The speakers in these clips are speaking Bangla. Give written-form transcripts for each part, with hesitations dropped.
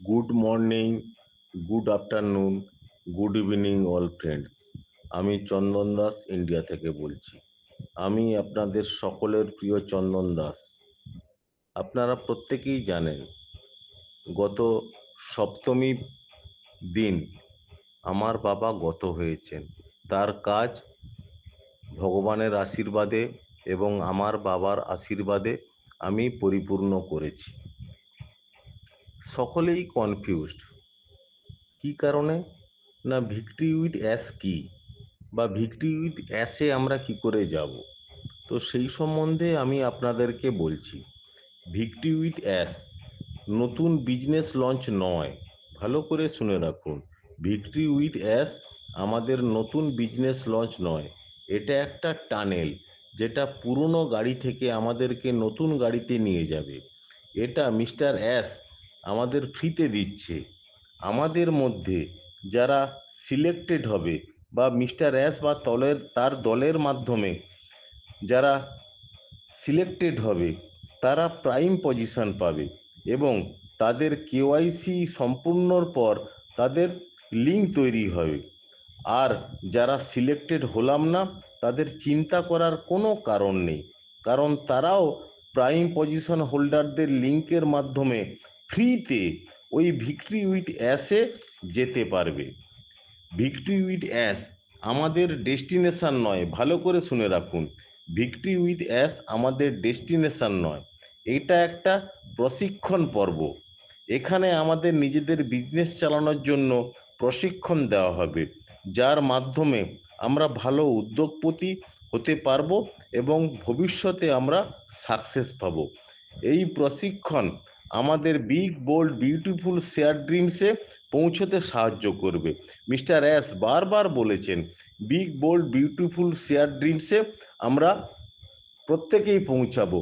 Good morning, good afternoon, good evening all friends. আমি চন্দন দাস ইন্ডিয়া থেকে বলছি। আমি আপনাদের সকলের প্রিয় চন্দন দাস। আপনারা প্রত্যেকেই জানেন, গত সপ্তমী দিন আমার বাবা গত হয়েছেন। তার কাজ ভগবানের আশীর্বাদে এবং আমার বাবার আশীর্বাদে আমি পরিপূর্ণ করেছি। সকলেই কনফিউজড, কি কারণে? না, ভিক্টরি উইথ অ্যাস কি, বা ভিক্টরি উইথ অ্যাসে আমরা কি করে যাব। তো সেই সম্বন্ধে আমি আপনাদেরকে বলছি। ভিক্টরি উইথ অ্যাস নতুন বিজনেস লঞ্চ নয়, ভালো করে শুনে রাখুন। ভিক্টরি উইথ অ্যাস আমাদের নতুন বিজনেস লঞ্চ নয়। এটা একটা টানেল, যেটা পুরনো গাড়ি থেকে আমাদেরকে নতুন গাড়িতে নিয়ে যাবে। এটা মিস্টার অ্যাস আমাদের ফ্রিতে দিচ্ছে। আমাদের মধ্যে যারা সিলেক্টেড হবে, বা মিস্টার অ্যাস বা তার দলের মাধ্যমে যারা সিলেক্টেড হবে, তারা প্রাইম পজিশন পাবে, এবং তাদের কেওয়াইসি সম্পূর্ণর পর তাদের লিঙ্ক তৈরি হবে। আর যারা সিলেক্টেড হলাম না, তাদের চিন্তা করার কোনো কারণ নেই, কারণ তারাও প্রাইম পজিশন হোল্ডারদের লিঙ্কের মাধ্যমে ফ্রিতে ওই ভিক্টরি উইথ অ্যাসে যেতে পারবে। ভিক্টরি উইথ অ্যাস আমাদের ডেস্টিনেশন নয়, ভালো করে শুনে রাখুন। ভিক্টরি উইথ অ্যাস আমাদের ডেস্টিনেশন নয়, এটা একটা প্রশিক্ষণ পর্ব। এখানে আমাদের নিজেদের বিজনেস চালানোর জন্য প্রশিক্ষণ দেওয়া হবে, যার মাধ্যমে আমরা ভালো উদ্যোগপতি হতে পারবো এবং ভবিষ্যতে আমরা সাকসেস পাবো। এই প্রশিক্ষণ আমাদের বিগ বোল্ড বিউটিফুল শেয়ার ড্রিমসে পৌঁছতে সাহায্য করবে। মিস্টার অ্যাস বারবার বলেছেন, বিগ বোল্ড বিউটিফুল শেয়ার ড্রিমসে আমরা প্রত্যেকেই পৌঁছাবো।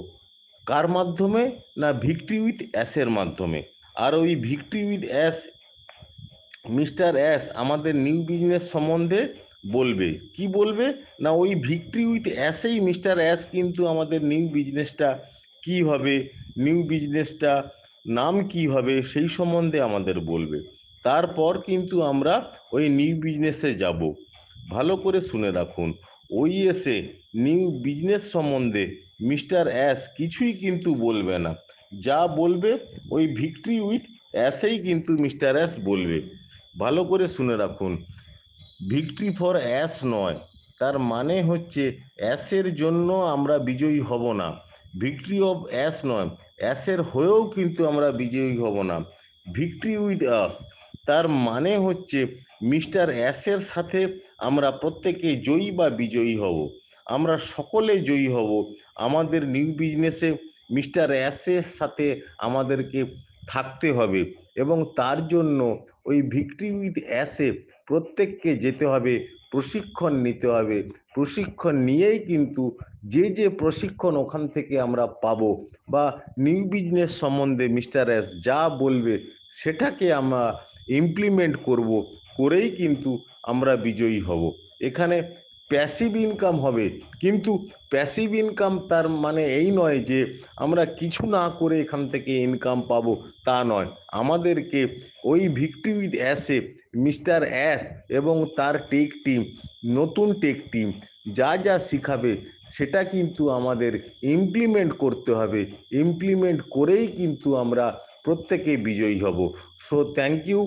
কার মাধ্যমে? না, ভিক্টরি উইথ অ্যাসের মাধ্যমে। আর ওই victory with Ace mister Ace আমাদের নিউ বিজনেস সম্বন্ধে বলবে। কি বলবে? না, ওই ভিক্টরি উইথ অ্যাসেই মিস্টার অ্যাস কিন্তু আমাদের নিউ বিজনেসটা কি হবে, নিউ বিজনেসটা নাম কি হবে, সেই সম্বন্ধে আমাদের বলবে। তারপর কিন্তু আমরা ওই নিউ বিজনেসে যাব। ভালো করে শুনে রাখুন, ওই এসে নিউ বিজনেস সম্বন্ধে মিস্টার অ্যাস কিছুই কিন্তু বলবে না। যা বলবে ওই ভিক্টরি উইথ অ্যাসেই কিন্তু মিস্টার অ্যাস বলবে। ভালো করে শুনে রাখুন, ভিক্টরি ফর অ্যাস নয়, তার মানে হচ্ছে অ্যাসের জন্য আমরা বিজয়ী হব না। ভিক্টরি অফ অ্যাস নয়, অ্যাসের হয়েও কিন্তু আমরা বিজয়ী হব না। ভিক্টরি উইথ আস, তার মানে হচ্ছে মিস্টার অ্যাসের সাথে আমরা প্রত্যেকে জয়ী বা বিজয়ী হব। আমরা সকলে জয়ী হব। আমাদের নিউ বিজনেসে মিস্টার অ্যাসের সাথে আমাদেরকে থাকতে হবে, এবং তার জন্য ওই ভিক্টরি উইথ অ্যাসে প্রত্যেককে যেতে হবে, প্রশিক্ষণ নিতে হবে। প্রশিক্ষণ নিয়েই কিন্তু যে যে প্রশিক্ষণ ওখান থেকে আমরা পাবো, বা নিউ বিজনেস সম্বন্ধে মিস্টার এস যা বলবে সেটাকে আমরা ইমপ্লিমেন্ট করব, করেই কিন্তু আমরা বিজয়ী হব। এখানে প্যাসিভ ইনকাম হবে, কিন্তু প্যাসিভ ইনকাম তার মানে এই নয় যে আমরা কিছু না করে এখান থেকে ইনকাম পাবো, তা নয়। আমাদেরকে ওই ভিক্টরি উইথ অ্যাসে মিস্টার অ্যাস এবং তার টেক টিম, নতুন টেক টিম যা যা শিখাবে সেটা কিন্তু আমাদের ইমপ্লিমেন্ট করতে হবে। ইমপ্লিমেন্ট করেই কিন্তু আমরা প্রত্যেকে বিজয়ী হব। So thank you.